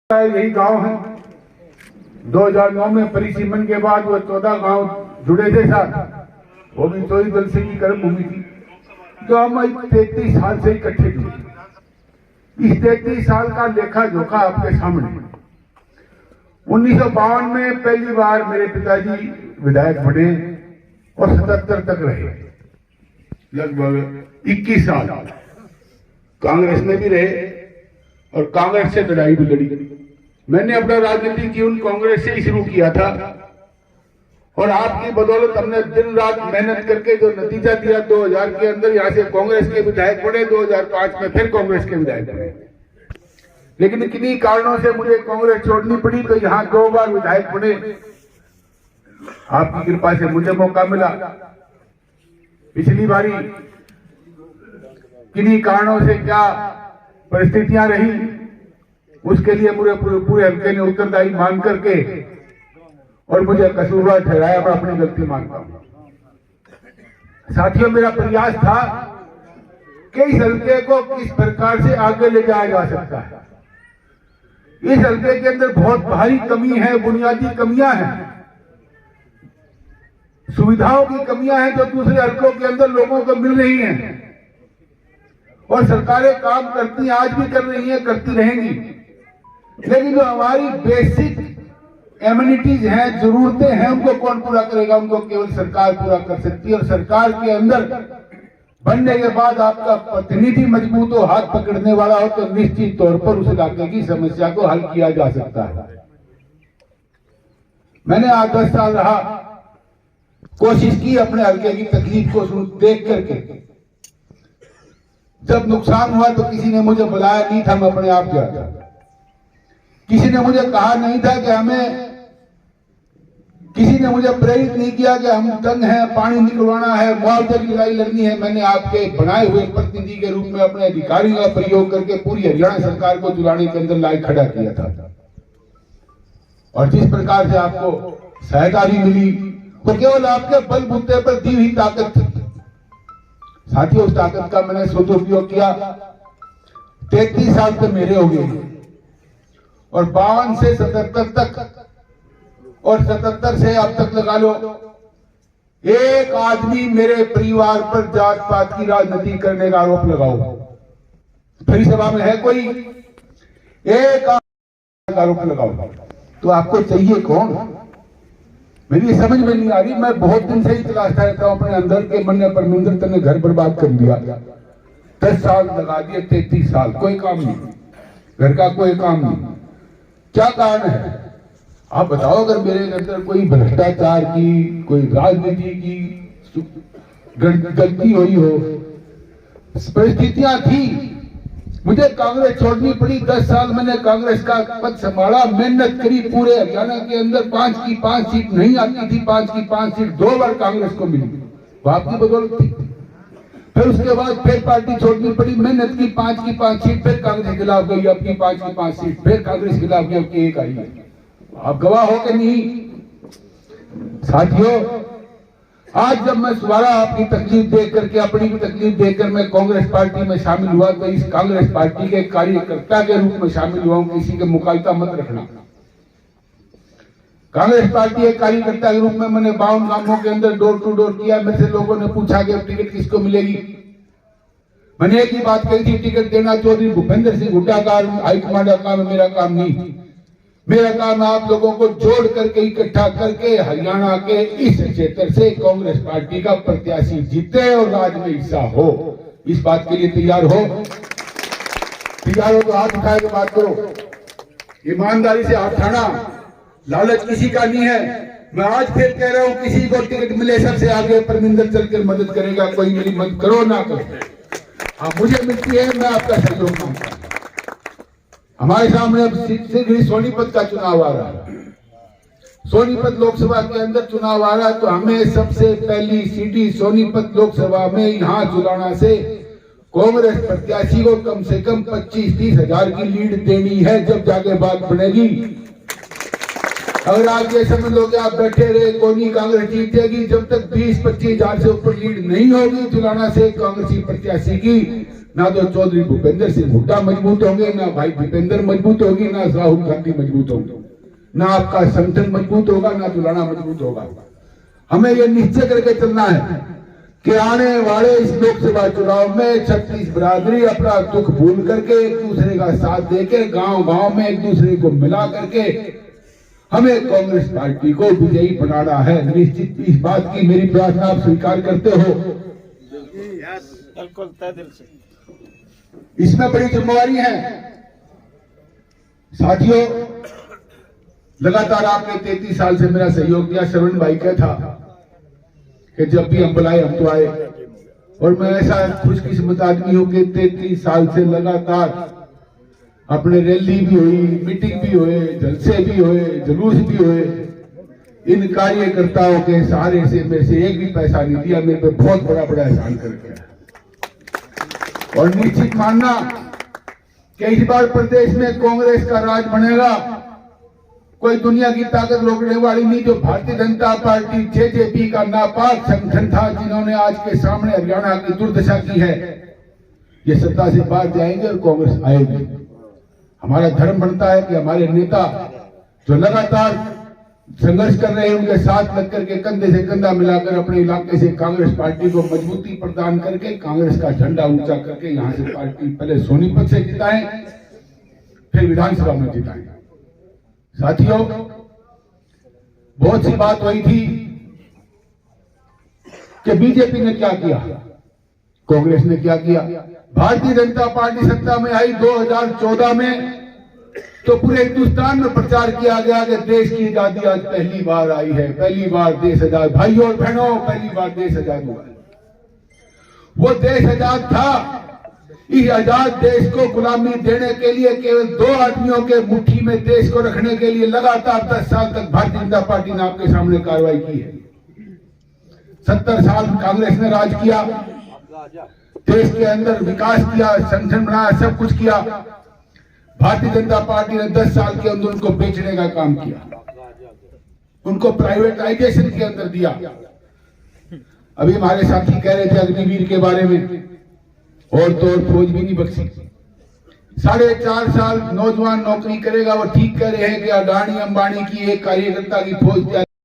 यही गांव है। 2009 में परिसीमन के बाद वो 14 गांव जुड़े थे साथ, वो भी सोई दल से की कर्म भूमि थी, जो हम 33 साल से इकट्ठे जुड़े। इस 33 साल का लेखा जोखा आपके सामने। 1952 में पहली बार मेरे पिताजी विधायक बने और 77 तक रहे, लगभग 21 साल कांग्रेस में भी रहे और कांग्रेस से लड़ाई भी लड़ी। मैंने अपना राजनीतिक जीवन कांग्रेस से ही शुरू किया था और आपकी बदौलत हमने दिन रात मेहनत करके जो नतीजा दिया, 2000 के अंदर यहाँ से कांग्रेस के विधायक बने, 2005 में फिर कांग्रेस के विधायक बने। लेकिन किन्हीं कारणों से मुझे कांग्रेस छोड़नी पड़ी, तो यहाँ 2 बार विधायक बने। आपकी कृपा से मुझे मौका मिला। पिछली बारी किन्हीं कारणों से क्या परिस्थितियां रही, उसके लिए पूरे हल्के ने उत्तरदायी मान करके और मुझे कसूरवार ठहराया। मैं अपनी गलती मानता हूं। साथियों, मेरा प्रयास था कि इस हल्के को किस प्रकार से आगे ले जाया जा सकता है। इस हल्के के अंदर बहुत भारी कमी है, बुनियादी कमियां हैं, सुविधाओं की कमियां हैं जो दूसरे हल्कों के अंदर लोगों को मिल रही हैं। और सरकारें काम करती हैं, आज भी कर रही हैं, करती रहेंगी। लेकिन जो हमारी बेसिक एमिनिटीज हैं, जरूरतें हैं, उनको कौन पूरा करेगा? उनको केवल सरकार पूरा कर सकती है। और सरकार के अंदर बनने के बाद आपका प्रतिनिधि मजबूत हो, हाथ पकड़ने वाला हो, तो निश्चित तौर पर उस इलाके की समस्या को हल किया जा सकता है। मैंने 8-10 साल रहा, कोशिश की अपने हल्के की तकलीफ को देख करके। जब नुकसान हुआ तो किसी ने मुझे बुलाया नहीं था, मैं अपने आप गया। किसी ने मुझे कहा नहीं था कि किसी ने मुझे प्रेरित नहीं किया कि हम तंग हैं, पानी निकलवाना है, मुआवजे की लड़ाई लड़नी है। मैंने आपके बनाए हुए प्रतिनिधि के रूप में अपने अधिकारियों का प्रयोग करके पूरी हरियाणा सरकार को चुराने के अंदर लाई खड़ा किया था। और जिस प्रकार से आपको सहायता भी मिली, तो केवल आपके बलबूते पर दी हुई ताकत थी। साथियों, उस ताकत का मैंने सदुपयोग किया। 33 साल तो मेरे हो गए और 52 से 77 तक और 77 से अब तक लगा लो, एक आदमी मेरे परिवार पर जात पात की राजनीति करने का आरोप लगाओ, फिर सभा में है कोई? एक आरोप लगाओ तो आपको चाहिए कौन? मेरी समझ में नहीं आ रही। मैं बहुत दिन से ही तलाशता रहता हूं अपने अंदर के मन परमिंदर तने घर बर्बाद कर दिया। 10 साल लगा दिए, 33 साल कोई काम नहीं, घर का कोई काम नहीं। क्या कारण है आप बताओ? अगर मेरे अंदर कोई भ्रष्टाचार की, कोई राजनीति की गलती हुई हो, परिस्थितियां थी, मुझे कांग्रेस छोड़नी पड़ी। 10 साल मैंने कांग्रेस का पद संभाला, मेहनत करी। पूरे हरियाणा के अंदर 5 की 5 सीट नहीं आती थी, 5 की 5 सीट 2 बार कांग्रेस को मिली, वो आपकी बदौलत थी। फिर उसके बाद फिर पार्टी छोड़नी पड़ी, मेहनत की, 5 की 5 सीट फिर कांग्रेस के खिलाफ गई, अपनी 5 की 5 सीट फिर कांग्रेस के खिलाफ गई, अपनी 1 आई है। आप गवाह हो कि नहीं? साथियों, आज जब मैं दोबारा आपकी तकलीफ देख करके, अपनी भी तकलीफ देखकर मैं कांग्रेस पार्टी में शामिल हुआ, तो इस कांग्रेस पार्टी के कार्यकर्ता के रूप में शामिल हुआ हूं। किसी के मुखालता मत रखना। कांग्रेस पार्टी के कार्यकर्ता के रूप में मैंने 52 गांवों के अंदर डोर टू डोर किया। मेरे से लोगों ने पूछा कि अब टिकट किसको मिलेगी। मैंने एक ही बात कही थी, टिकट देना चौधरी भूपेंद्र सिंह हुड्डा का हाईकमांड का काम है, मेरा काम नहीं। मेरा काम आप लोगों को जोड़ करके, इकट्ठा करके हरियाणा के इस क्षेत्र से कांग्रेस पार्टी का प्रत्याशी जीते और राज में हिस्सा हो। इस बात के लिए तैयार हो? तैयार हो तो हाथ उठाए के बात करो। ईमानदारी से हाथ उठाना, लालच किसी का नहीं है। मैं आज फिर कह रहा हूं, किसी को टिकट मिले सबसे आगे परमिंदर चलकर मदद करेगा। कोई मेरी मदद करो ना करो, हाँ मुझे मिलती है, मैं आपका सहयोग मांगता हूं। हमारे सामने अब शीघ्र सोनीपत का चुनाव आ रहा है। सोनीपत लोकसभा के अंदर चुनाव आ रहा है, तो हमें सबसे पहली सीटी सोनीपत लोकसभा में यहाँ जुलाना से कांग्रेस प्रत्याशी को कम से कम 25-30 हजार की लीड देनी है, जब जाके बात बनेगी। अगर आप ये समझ लो कि आप बैठे रहे, कोई नहीं कांग्रेस जीतेगी, जब तक 20-25 हजार से ऊपर लीड नहीं होगी जुलाना से कांग्रेसी प्रत्याशी की, ना तो चौधरी भूपेंद्र सिंह हुड्डा मजबूत होंगे, ना भाई दीपेंद्र मजबूत होगी, ना राहुल गांधी मजबूत होंगे, ना आपका संगठन मजबूत होगा, ना जुलाना मजबूत होगा। हमें यह निश्चय करके चलना है कि आने वाले इस लोकसभा चुनाव में छत्तीस बिरादरी अपना दुख भूल करके एक दूसरे का साथ देकर गांव-गांव में एक दूसरे को मिला करके हमें कांग्रेस पार्टी को विजयी बनाना है। निश्चित इस बात की मेरी प्रार्थना आप स्वीकार करते हो? बिल्कुल तय दिल से। इसमें बड़ी जिम्मेवारी है साथियों। लगातार आपने 33 साल से मेरा सहयोग दिया। श्रवण भाई क्या था कि जब भी हम बुलाए हम तो आए, और मैं ऐसा खुशकिस्मत आदमी हूं कि 33 साल से लगातार अपने रैली भी हुई, मीटिंग भी हुए, जलसे भी हुए, जुलूस भी हुए। इन कार्यकर्ताओं के सहारे से मेरे से एक भी पैसा नहीं दिया, मेरे पे बहुत बड़ा एहसान करके। और निश्चित मानना कि इस बार प्रदेश में कांग्रेस का राज बनेगा। कोई दुनिया की ताकत रोकने वाली नहीं। जो भारतीय जनता पार्टी जेजेपी का नापाक संगठन था, जिन्होंने आज के सामने हरियाणा की दुर्दशा की है, ये सत्ता से बाहर जाएंगे और कांग्रेस आएगी। हमारा धर्म बनता है कि हमारे नेता जो लगातार संघर्ष कर रहे हैं, उनके साथ लग करके कंधे से कंधा मिलाकर अपने इलाके से कांग्रेस पार्टी को मजबूती प्रदान करके कांग्रेस का झंडा ऊंचा करके यहां से पार्टी पहले सोनीपत से जिताएं, फिर विधानसभा में जिताएं। साथियों, बहुत सी बात हुई थी कि बीजेपी ने क्या किया, कांग्रेस ने क्या किया। भारतीय जनता पार्टी सत्ता में आई 2014 में, तो पूरे हिंदुस्तान में प्रचार किया गया कि देश की आजादी आज पहली बार आई है, पहली बार देश आजाद। भाइयों और बहनों, पहली बार देश आजाद हुआ है। वो देश आजाद था। इस आजाद देश को गुलामी देने के लिए केवल 2 आदमियों के मुट्ठी में देश को रखने के लिए लगातार 10 साल तक भारतीय जनता पार्टी ने आपके सामने कार्रवाई की है। 70 साल कांग्रेस ने राज किया, देश के अंदर विकास किया, संगठन बनाया, सब कुछ किया। भारतीय जनता पार्टी ने 10 साल के अंदर उनको बेचने का काम किया, उनको प्राइवेटाइजेशन के अंदर दिया। अभी हमारे साथी कह रहे थे अग्निवीर के बारे में, और तो और फौज भी नहीं बख्शी। 4.5 साल नौजवान नौकरी करेगा। वो ठीक कह रहे हैं कि अडानी अंबानी की एक कार्यकर्ता की फौज तैयार